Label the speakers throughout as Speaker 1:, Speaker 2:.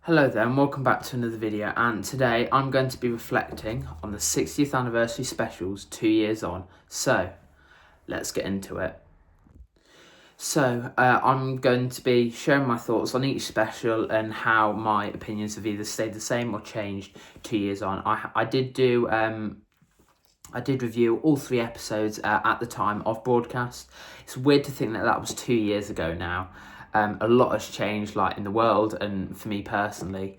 Speaker 1: Hello there and welcome back to another video, and today I'm going to be reflecting on the 60th anniversary specials 2 years on. So let's get into it. I'm going to be sharing my thoughts on each special and how my opinions have either stayed the same or changed 2 years on. I did review all 3 episodes at the time of broadcast. It's weird to think that was 2 years ago now. A lot has changed, like in the world and for me personally.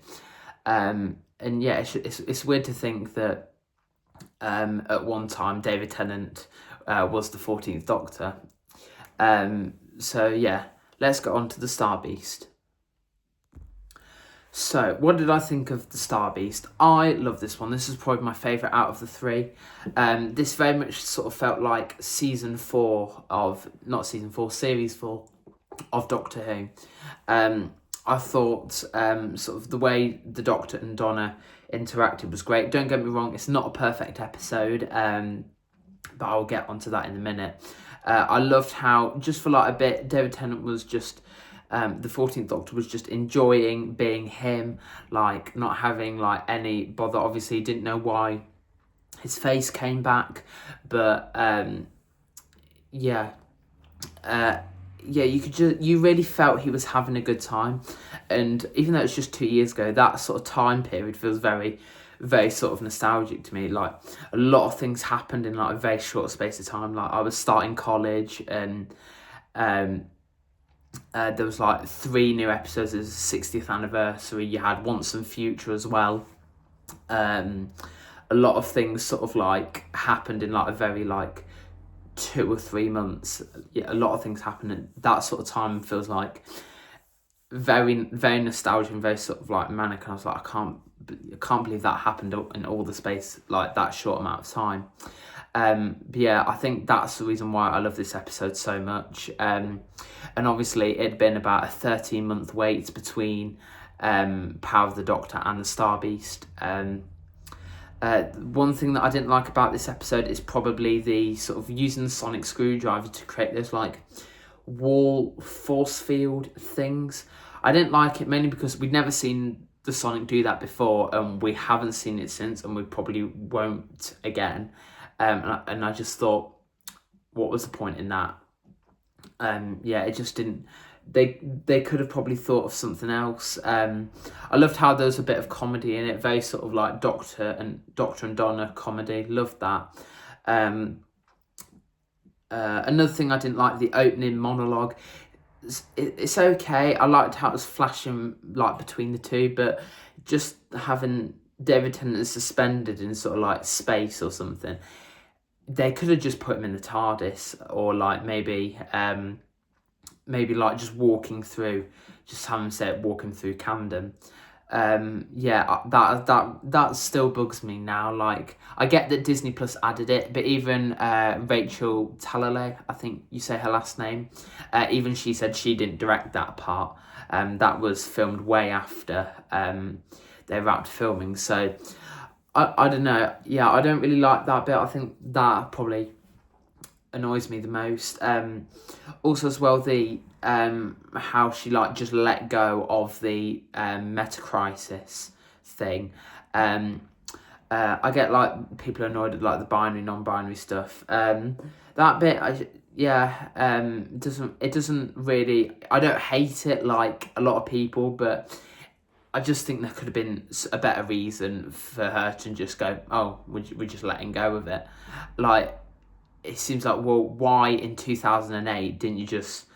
Speaker 1: And yeah, it's weird to think that at one time David Tennant was the 14th Doctor. So yeah, let's get on to the Star Beast. So, what did I think of the Star Beast? I love this one. This is probably my favourite out of the 3. This very much sort of felt like series 4 of Doctor Who. I thought sort of the way the Doctor and Donna interacted was great. Don't get me wrong, it's not a perfect episode, but I'll get onto that in a minute. I loved how, just for like a bit, David Tennant was just, the 14th Doctor was just enjoying being him, like not having like any bother. Obviously, he didn't know why his face came back, but you really felt he was having a good time. And even though it's just 2 years ago, that sort of time period feels very, very sort of nostalgic to me. Like, a lot of things happened in like a very short space of time. Like, I was starting college, and there was like 3 new episodes of the 60th anniversary. You had Once and Future as well. A lot of things sort of like happened in like a very like 2 or 3 months. Yeah, a lot of things happened, and that sort of time feels like very, very nostalgic and very sort of like manic. And I was like, I can't believe that happened in all the space, like that short amount of time. But yeah, I think that's the reason why I love this episode so much. And obviously it'd been about a 13-month wait between Power of the Doctor and the Star Beast. One thing that I didn't like about this episode is probably the sort of using the sonic screwdriver to create those like wall force field things. I didn't like it mainly because we'd never seen the Sonic do that before, and we haven't seen it since, and we probably won't again. And I just thought, what was the point in that? Yeah, it just didn't. They could have probably thought of something else. I loved how there was a bit of comedy in it, very sort of like Doctor and Donna comedy. Loved that. Another thing I didn't like, the opening monologue. It's okay. I liked how it was flashing like between the two, but just having David Tennant suspended in sort of like space or something. They could have just put him in the TARDIS, or like maybe like just walking through, just have him say walking through Camden. Yeah, that still bugs me now. Like, I get that Disney Plus added it, but even Rachel Talalay, I think you say her last name, even she said she didn't direct that part. That was filmed way after they wrapped filming. So I don't know. Yeah, I don't really like that bit. I think that probably annoys me the most. Also as well, the how she like just let go of the meta crisis thing. I get like people are annoyed at like the binary non-binary stuff. That bit, it doesn't really, I don't hate it like a lot of people, but I just think there could have been a better reason for her to just go, oh, we're just letting go of it. Like, it seems like, well, why in 2008 didn't you just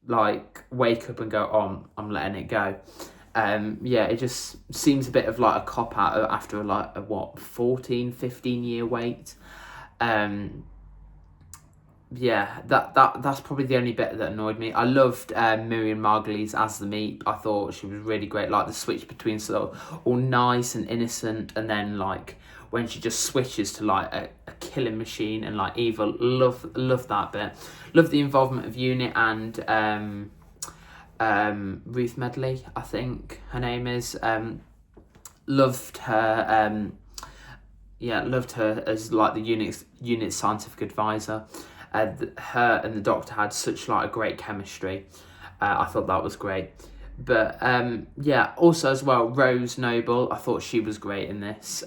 Speaker 1: like wake up and go, oh, I'm letting it go? Yeah, it just seems a bit of like a cop out after like a 15 year wait. Yeah, that's probably the only bit that annoyed me. I loved Miriam Margolyes as the Meep. I thought she was really great. Like the switch between sort of all nice and innocent, and then like when she just switches to like a killing machine and like evil. Love that bit. Love the involvement of Unit and Ruth Medley, I think her name is. Loved her. Loved her as like the unit scientific advisor. Her and the Doctor had such like a great chemistry. I thought that was great. But yeah, also as well, Rose Noble, I thought she was great in this.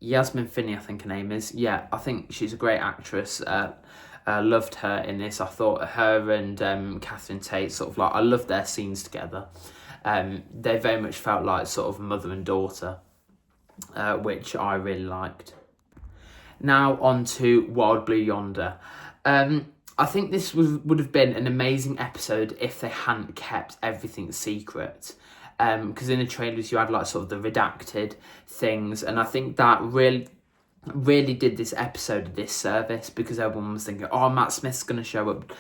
Speaker 1: Yasmin Finney, I think her name is. Yeah, I think she's a great actress. Loved her in this. I thought her and Catherine Tate sort of like, I loved their scenes together. They very much felt like sort of mother and daughter, which I really liked. Now on to Wild Blue Yonder. I think this would have been an amazing episode if they hadn't kept everything secret. Because in the trailers you had like sort of the redacted things, and I think that really did this episode a disservice, because everyone was thinking, oh, Matt Smith's going to show up,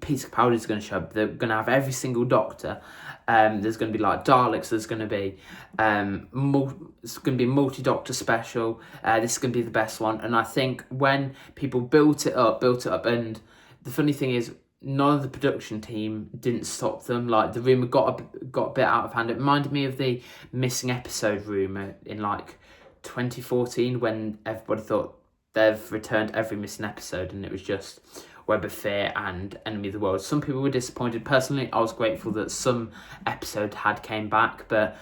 Speaker 1: Peter Capaldi's going to show up, they're going to have every single Doctor, there's going to be like Daleks, there's going to be it's going to be a multi-Doctor special, this is going to be the best one. And I think when people built it up, and the funny thing is, none of the production team didn't stop them. Like, the rumour got a bit out of hand. It reminded me of the missing episode rumour in like 2014, when everybody thought they've returned every missing episode, and it was just Web of Fear and Enemy of the World. Some people were disappointed. Personally, I was grateful that some episode had came back, but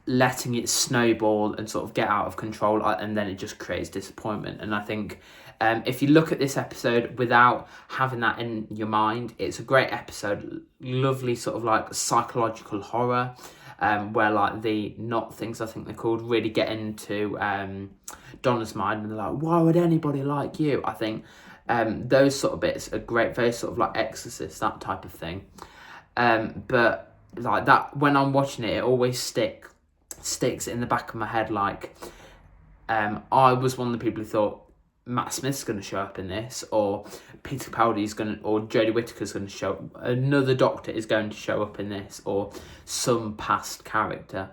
Speaker 1: letting it snowball and sort of get out of control, and then it just creates disappointment. And I think if you look at this episode without having that in your mind, it's a great episode. Lovely sort of like psychological horror, where like the Not things, I think they're called, really get into Donna's mind, and they're like, why would anybody like you? I think those sort of bits are great, very sort of like Exorcist, that type of thing. But like that, when I'm watching it, it always sticks in the back of my head. Like, I was one of the people who thought Matt Smith's going to show up in this, or Peter Capaldi's going to, or Jodie Whittaker's going to show up, another Doctor is going to show up in this, or some past character.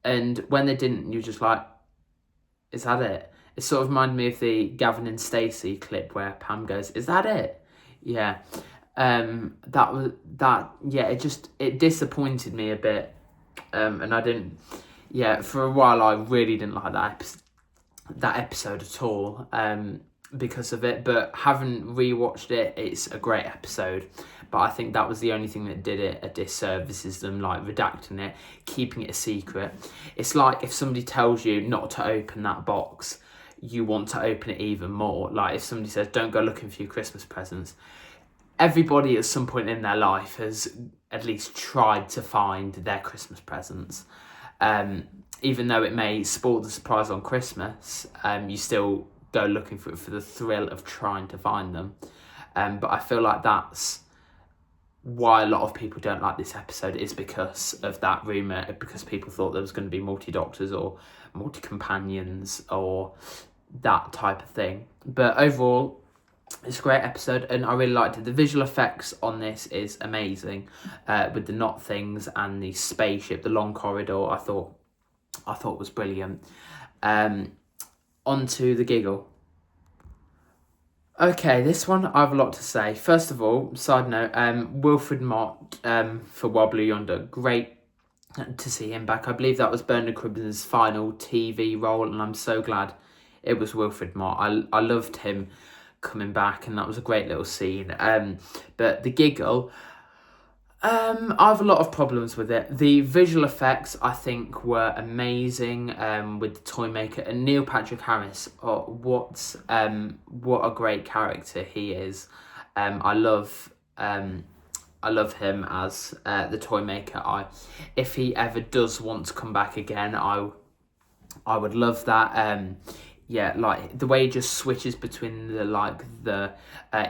Speaker 1: And when they didn't, you're just like, is that it? It sort of reminded me of the Gavin and Stacey clip where Pam goes, is that it? Yeah. It disappointed me a bit. And I didn't, for a while I really didn't like that episode at all, because of it. But having rewatched it, it's a great episode. But I think that was the only thing that did it a disservice, is them like redacting it, keeping it a secret. It's like if somebody tells you not to open that box, you want to open it even more. Like if somebody says, don't go looking for your Christmas presents, everybody at some point in their life has at least tried to find their Christmas presents. Even though it may spoil the surprise on Christmas, you still go looking for it for the thrill of trying to find them. But I feel like that's why a lot of people don't like this episode, is because of that rumour, because people thought there was going to be multi-Doctors or multi-companions or that type of thing. But overall, it's a great episode, and I really liked it. The visual effects on this is amazing, with the Not things and the spaceship, the long corridor. I thought was brilliant. On to the giggle. Okay, this one I have a lot to say. First of all, side note, Wilfred Mott for Wild Blue Yonder, great to see him back. I believe that was Bernard Cribbins' final TV role, and I'm so glad it was Wilfred Mott. I loved him coming back, and that was a great little scene. But the giggle, I have a lot of problems with it. The visual effects, I think, were amazing, with the toy maker and Neil Patrick Harris. Oh, what a great character he is. I love him as the toy maker. If he ever does want to come back again, I would love that. Like the way he just switches between the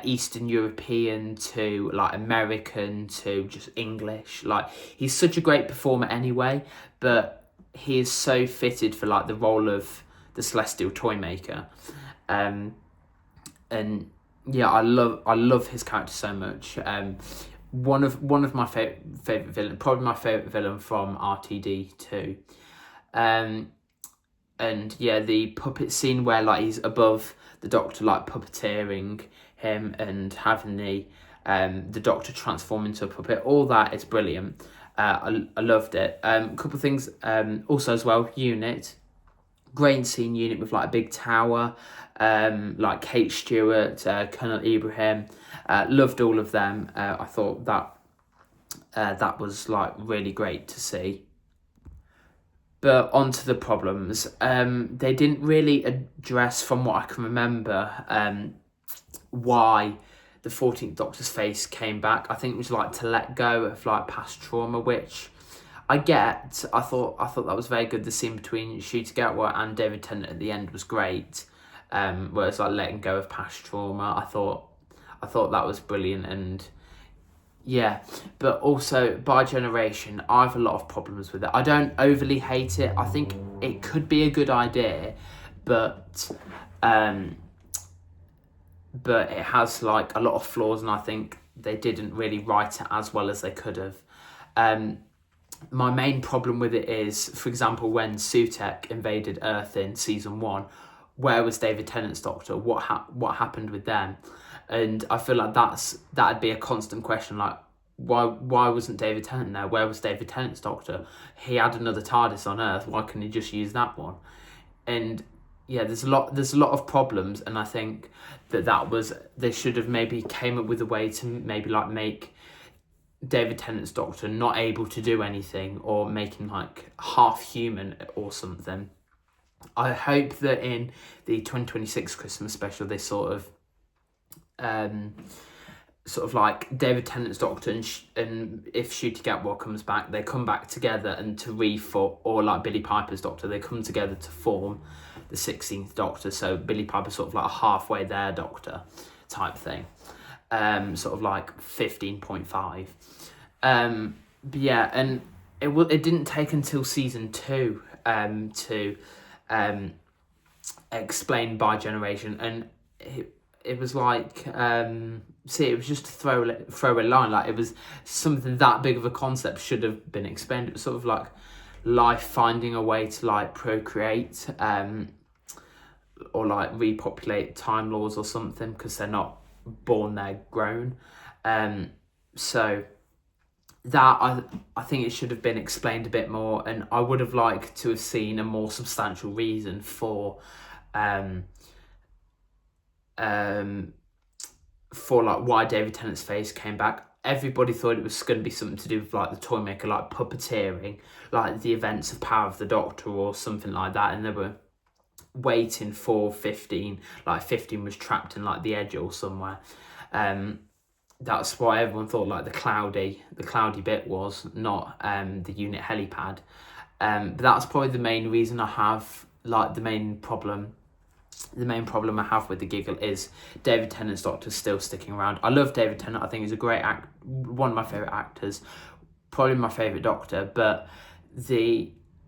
Speaker 1: Eastern European to like American to just English. Like, he's such a great performer anyway, but he is so fitted for like the role of the Celestial Toymaker. I love his character so much. One of my favorite villain, probably my favorite villain from RTD2. And yeah, the puppet scene where like he's above the Doctor, like puppeteering him and having the Doctor transform into a puppet, all that is brilliant. I loved it. A couple of things also as well. Unit, Great scene unit with like a big tower, like Kate Stewart, Colonel Ibrahim. Loved all of them. I thought that that was like really great to see. But on to the problems. They didn't really address, from what I can remember, why the 14th Doctor's face came back. I think it was like to let go of like past trauma, which I get. I thought that was very good. The scene between Ncuti Gatwa and David Tennant at the end was great. Where it's like letting go of past trauma. I thought that was brilliant, and yeah. But also By Generation, I have a lot of problems with it. I don't overly hate it. I think it could be a good idea, but it has like a lot of flaws, and I think they didn't really write it as well as they could have. My main problem with it is, for example, when Sutekh invaded Earth in season 1, where was David Tennant's Doctor? What happened with them? And I feel like that'd be a constant question. Like, why wasn't David Tennant there? Where was David Tennant's Doctor? He had another TARDIS on Earth. Why couldn't he just use that one? And yeah, there's a lot of problems, and I think they should have maybe came up with a way to maybe like make David Tennant's Doctor not able to do anything, or make him like half human or something. I hope that in the 2026 Christmas special they sort of like David Tennant's Doctor and if Ncuti Gatwa comes back, they come back together, and to or like Billie Piper's Doctor, they come together to form the 16th Doctor. So Billie Piper's sort of like a halfway there Doctor type thing. Sort of like 15.5. But yeah, and it didn't take until season 2 to explain By Generation, and it was like it was just to throw a line. Like, it was something that big of a concept should have been explained. It was sort of like life finding a way to like procreate, or like repopulate Time Lords or something, because they're not born, they're grown. So that I think it should have been explained a bit more, and I would have liked to have seen a more substantial reason for like why David Tennant's face came back. Everybody thought it was going to be something to do with like the Toymaker, like puppeteering, like the events of Power of the Doctor or something like that, and they were waiting for 15, like 15 was trapped in like the Edge or somewhere. That's why everyone thought like the cloudy bit was, not the unit helipad. But that's probably the main reason I have, like, the main problem I have with the giggle is David Tennant's Doctor still sticking around. I love David Tennant. I think he's a great one of my favourite actors, probably my favourite Doctor, but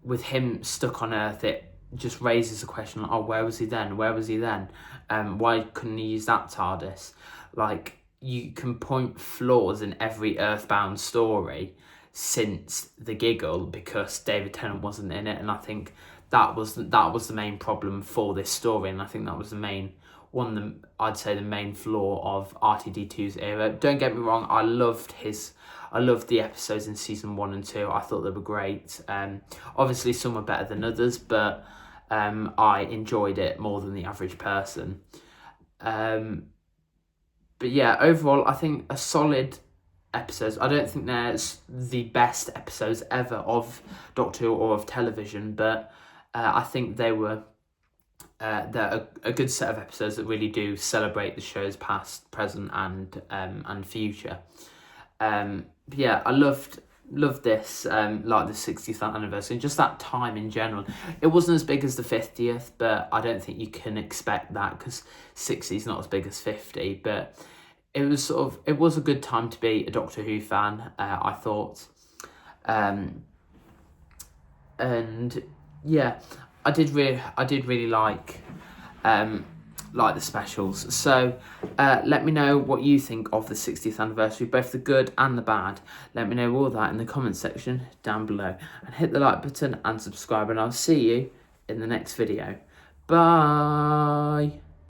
Speaker 1: with him stuck on Earth, it just raises the question, like, oh, where was he then? Why couldn't he use that TARDIS? Like, you can point flaws in every Earthbound story since the giggle, because David Tennant wasn't in it, and I think that was the main problem for this story, and I think that was the main flaw of RTD2's era. Don't get me wrong, I loved the episodes in season 1 and 2. I thought they were great. Obviously some were better than others, but I enjoyed it more than the average person. But yeah, overall, I think a solid episodes. I don't think they're the best episodes ever of Doctor Who or of television, but I think they're a good set of episodes that really do celebrate the show's past, present, and future. But yeah, I loved this, like the 60th anniversary, and just that time in general. It wasn't as big as the 50th, but I don't think you can expect that, because 60 is not as big as 50, but it was a good time to be a Doctor Who fan, I thought. And yeah, I did really like the specials. So let me know what you think of the 60th anniversary, both the good and the bad. Let me know all that in the comment section down below, and hit the like button and subscribe, and I'll see you in the next video. Bye.